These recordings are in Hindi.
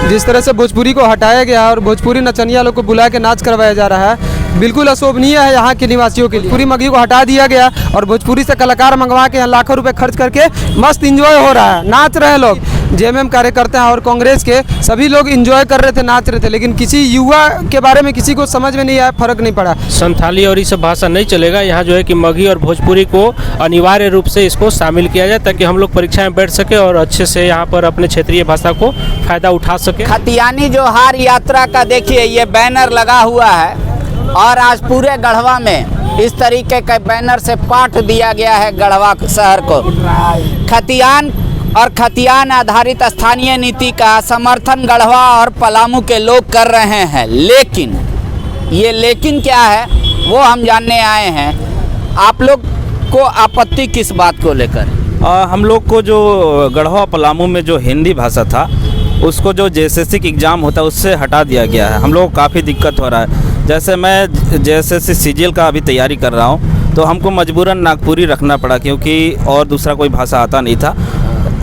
जिस तरह से भोजपुरी को हटाया गया और भोजपुरी नचनिया लोग को बुला के नाच करवाया जा रहा है, बिल्कुल अशोभनीय है यहाँ के निवासियों के लिए। भोजपुरी मगही को हटा दिया गया और भोजपुरी से कलाकार मंगवा के यहाँ लाखों रुपए खर्च करके मस्त एंजॉय हो रहा है, नाच रहे हैं लोग। जेएमएम कार्यकर्ता और कांग्रेस के सभी लोग एंजॉय कर रहे थे, नाच रहे थे, लेकिन किसी युवा के बारे में किसी को समझ में नहीं आया, फर्क नहीं पड़ा। संथाली और ये सब भाषा नहीं चलेगा यहाँ, जो है कि मगही और भोजपुरी को अनिवार्य रूप से इसको शामिल किया जाए ताकि हम लोग परीक्षा में बैठ सके और अच्छे से यहाँ पर अपने क्षेत्रीय भाषा को फायदा उठा सके। खतियानी जोहार यात्रा का देखिए ये बैनर लगा हुआ है और आज पूरे गढ़वा में इस तरीके के बैनर से पाठ दिया गया है गढ़वा शहर को। खतियान और खतियान आधारित स्थानीय नीति का समर्थन गढ़वा और पलामू के लोग कर रहे हैं, लेकिन ये लेकिन क्या है वो हम जानने आए हैं। आप लोग को आपत्ति किस बात को लेकर? हम लोग को जो गढ़वा पलामू में जो हिंदी भाषा था उसको जो जेएसएससी की एग्ज़ाम होता है उससे हटा दिया गया है। हम लोग को काफ़ी दिक्कत हो रहा है। जैसे मैं जेएसएससी सीजीएल का अभी तैयारी कर रहा हूँ तो हमको मजबूरन नागपुरी रखना पड़ा क्योंकि और दूसरा कोई भाषा आता नहीं था।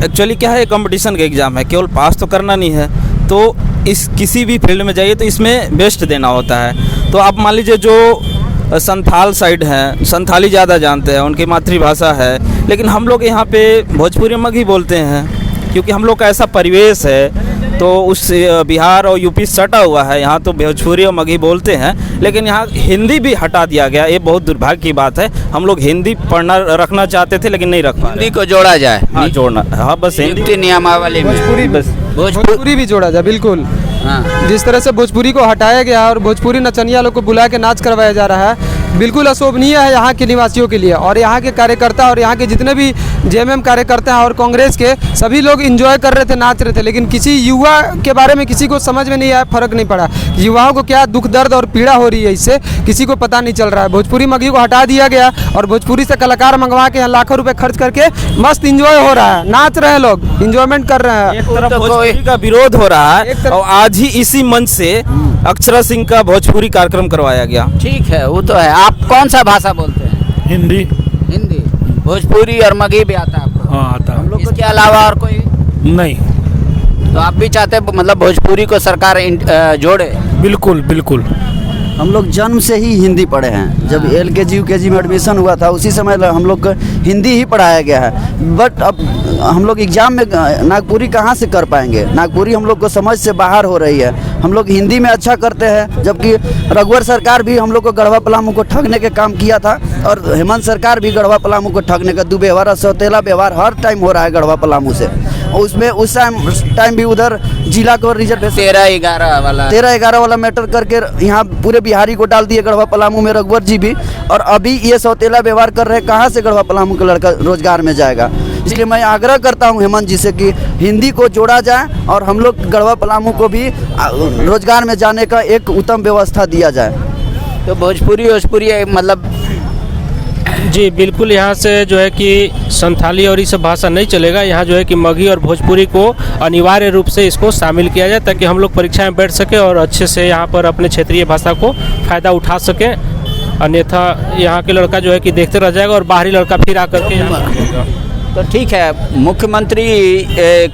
एक्चुअली क्या है, कंपटीशन का एग्ज़ाम है, केवल पास तो करना नहीं है, तो इस किसी भी फील्ड में जाइए तो इसमें बेस्ट देना होता है। तो आप मान लीजिए जो संथाल साइड हैं, संथाली ज़्यादा जानते हैं, उनकी मातृभाषा है, लेकिन हम लोग यहाँ पे भोजपुरी मगही बोलते हैं क्योंकि हम लोग का ऐसा परिवेश है। तो उस बिहार और यूपी सटा हुआ है, यहाँ तो भोजपुरी और मगही बोलते हैं, लेकिन यहाँ हिंदी भी हटा दिया गया। ये बहुत दुर्भाग्य की बात है। हम लोग हिंदी पढ़ना रखना चाहते थे लेकिन नहीं रख पा रहे। हिंदी को जोड़ा जाए। हाँ, जोड़ना, हाँ, बस हिंदी नियमावली में भोजपुरी बस भोजपुरी भी जोड़ा जाए, बिल्कुल। हाँ। जिस तरह से भोजपुरी को हटाया गया और भोजपुरी नचनिया लोग को बुला के नाच करवाया जा रहा है, बिल्कुल अशोभनीय है यहाँ के निवासियों के लिए। और यहाँ के कार्यकर्ता और यहाँ के जितने भी जेएमएम कार्यकर्ता हैं और कांग्रेस के सभी लोग एंजॉय कर रहे थे, नाच रहे थे, लेकिन किसी युवा के बारे में किसी को समझ में नहीं आया, फर्क नहीं पड़ा। युवाओं को क्या दुख दर्द और पीड़ा हो रही है इससे किसी को पता नहीं चल रहा है। भोजपुरी मगही को हटा दिया गया और भोजपुरी से कलाकार मंगवा के यहाँ लाखों रुपए खर्च करके मस्त एंजॉय हो रहा है, नाच रहे हैं लोग, एंजॉयमेंट कर रहे हैं। एक तरफ भोजपुरी का विरोध हो रहा है और आज ही इसी मंच से अक्षरा सिंह का भोजपुरी कार्यक्रम करवाया गया। ठीक है, वो तो है। आप कौन सा भाषा बोलते हैं? हिंदी। हिंदी, भोजपुरी और मगही भी आता है आपको? हाँ, आता है। इसके अलावा और कोई नहीं। तो आप भी चाहते हैं मतलब भोजपुरी को सरकार जोड़े? बिल्कुल बिल्कुल। हम लोग जन्म से ही हिंदी पढ़े हैं। जब LKG UKG में एडमिशन हुआ था उसी समय हम लोग को हिंदी ही पढ़ाया गया है। बट अब हम लोग एग्ज़ाम में नागपुरी कहाँ से कर पाएंगे? नागपुरी हम लोग को समझ से बाहर हो रही है। हम लोग हिंदी में अच्छा करते हैं, जबकि रघुवर सरकार भी हम लोग को गढ़वा पलामू को ठगने के काम किया था और हेमंत सरकार भी गढ़वा पलामू को ठगने का दुर्व्यवहार, सौतेला व्यवहार हर टाइम हो रहा है गढ़वा पलामू से। उसमें उस टाइम भी उधर जिला को रिजर्वेशन 13-11 वाला मैटर करके यहाँ पूरे बिहारी को डाल दिए गढ़वा पलामू में, रघुवर जी भी। और अभी ये सौतेला व्यवहार कर रहे हैं, कहाँ से गढ़वा पलामू का लड़का रोजगार में जाएगा? इसलिए मैं आग्रह करता हूँ हेमंत जी से कि हिंदी को जोड़ा जाए और हम लोग गढ़वा पलामू को भी रोजगार में जाने का एक उत्तम व्यवस्था दिया जाए। तो भोजपुरी मतलब जी बिल्कुल, यहाँ से जो है कि संथाली और ये सब भाषा नहीं चलेगा यहाँ, जो है कि मगही और भोजपुरी को अनिवार्य रूप से इसको शामिल किया जाए ताकि हम लोग परीक्षा में बैठ सके और अच्छे से यहाँ पर अपने क्षेत्रीय भाषा को फ़ायदा उठा सकें। अन्यथा यहाँ के लड़का जो है कि देखते रह जाएगा और बाहरी लड़का फिर आकर के यहाँ। तो ठीक है, मुख्यमंत्री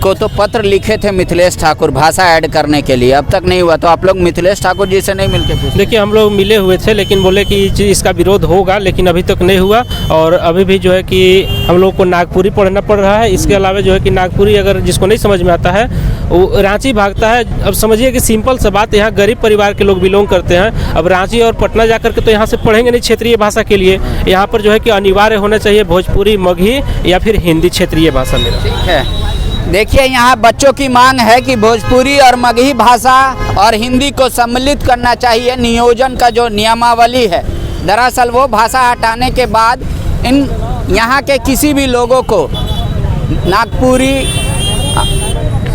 को तो पत्र लिखे थे मिथिलेश ठाकुर भाषा ऐड करने के लिए, अब तक नहीं हुआ। तो आप लोग मिथिलेश ठाकुर जी से नहीं मिलके पूछे? देखिए, हम लोग मिले हुए थे लेकिन बोले कि इसका विरोध होगा, लेकिन अभी तक नहीं हुआ। और अभी भी जो है कि हम लोग को नागपुरी पढ़ना पड़ रहा है। इसके अलावा जो है कि नागपुरी अगर जिसको नहीं समझ में आता है वो रांची भागता है। अब समझिए कि सिंपल सा बात, यहाँ गरीब परिवार के लोग बिलोंग करते हैं। अब रांची और पटना जा करके तो यहाँ से पढ़ेंगे नहीं क्षेत्रीय भाषा के लिए। यहाँ पर जो है कि अनिवार्य होना चाहिए भोजपुरी, मगही या फिर हिंदी क्षेत्रीय भाषा में। ठीक है, देखिए यहाँ बच्चों की मांग है कि भोजपुरी और मगही भाषा और हिंदी को सम्मिलित करना चाहिए। नियोजन का जो नियमावली है, दरअसल वो भाषा हटाने के बाद इन यहाँ के किसी भी लोगों को नागपुरी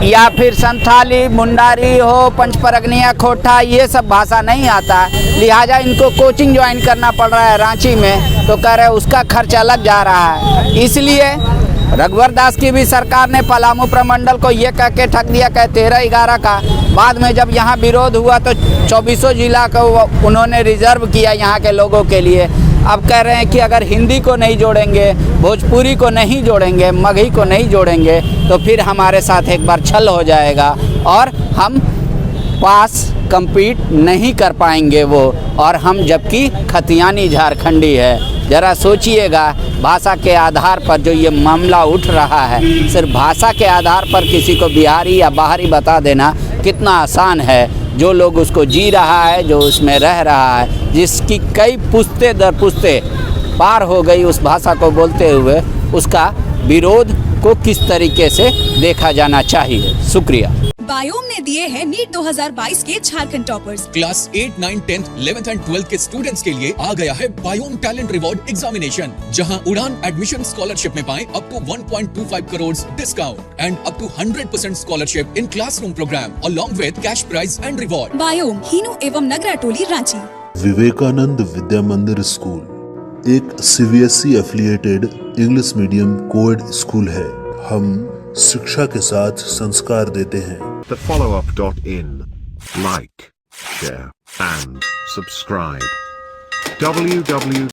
या फिर संथाली, मुंडारी हो, पंचपरगनिया, खोटा, ये सब भाषा नहीं आता, लिहाजा इनको कोचिंग ज्वाइन करना पड़ रहा है रांची में। तो कह रहे उसका खर्च अलग जा रहा है। इसलिए रघुवर दास की भी सरकार ने पलामू प्रमंडल को ये कह के ठग दिया, कह 13-11 का। बाद में जब यहाँ विरोध हुआ तो 24 जिला को उन्होंने रिजर्व किया यहाँ के लोगों के लिए। अब कह रहे हैं कि अगर हिंदी को नहीं जोड़ेंगे, भोजपुरी को नहीं जोड़ेंगे, मगही को नहीं जोड़ेंगे तो फिर हमारे साथ एक बार छल हो जाएगा और हम पास compete नहीं कर पाएंगे वो, और हम जबकि खतियानी झारखंडी है। ज़रा सोचिएगा, भाषा के आधार पर जो ये मामला उठ रहा है, सिर्फ भाषा के आधार पर किसी को बिहारी या बाहरी बता देना कितना आसान है। जो लोग उसको जी रहा है, जो उसमें रह रहा है, जिसकी कई पुश्ते दर पुश्ते पार हो गई उस भाषा को बोलते हुए, उसका विरोध को किस तरीके से देखा जाना चाहिए। शुक्रिया। बायोम ने दिए हैं नीट 2022 के Jharkhand toppers. Class 8, 9, 10, 11th and 12th के स्टूडेंट्स के लिए आ गया है बायोम टैलेंट रिवॉर्ड एग्जामिनेशन, जहां उड़ान एडमिशन स्कॉलरशिप में पाएं up to 1.25 crore discount and up to 100% scholarship in classroom programme along with cash prize and reward. बायोम, हीनू एवं नगरा टोली, रांची। विवेकानंद विद्या मंदिर स्कूल एक CBSE affiliated English medium coed school है। हम शिक्षा के साथ संस्कार देते हैं। thefollowup.in. Like, share and subscribe. www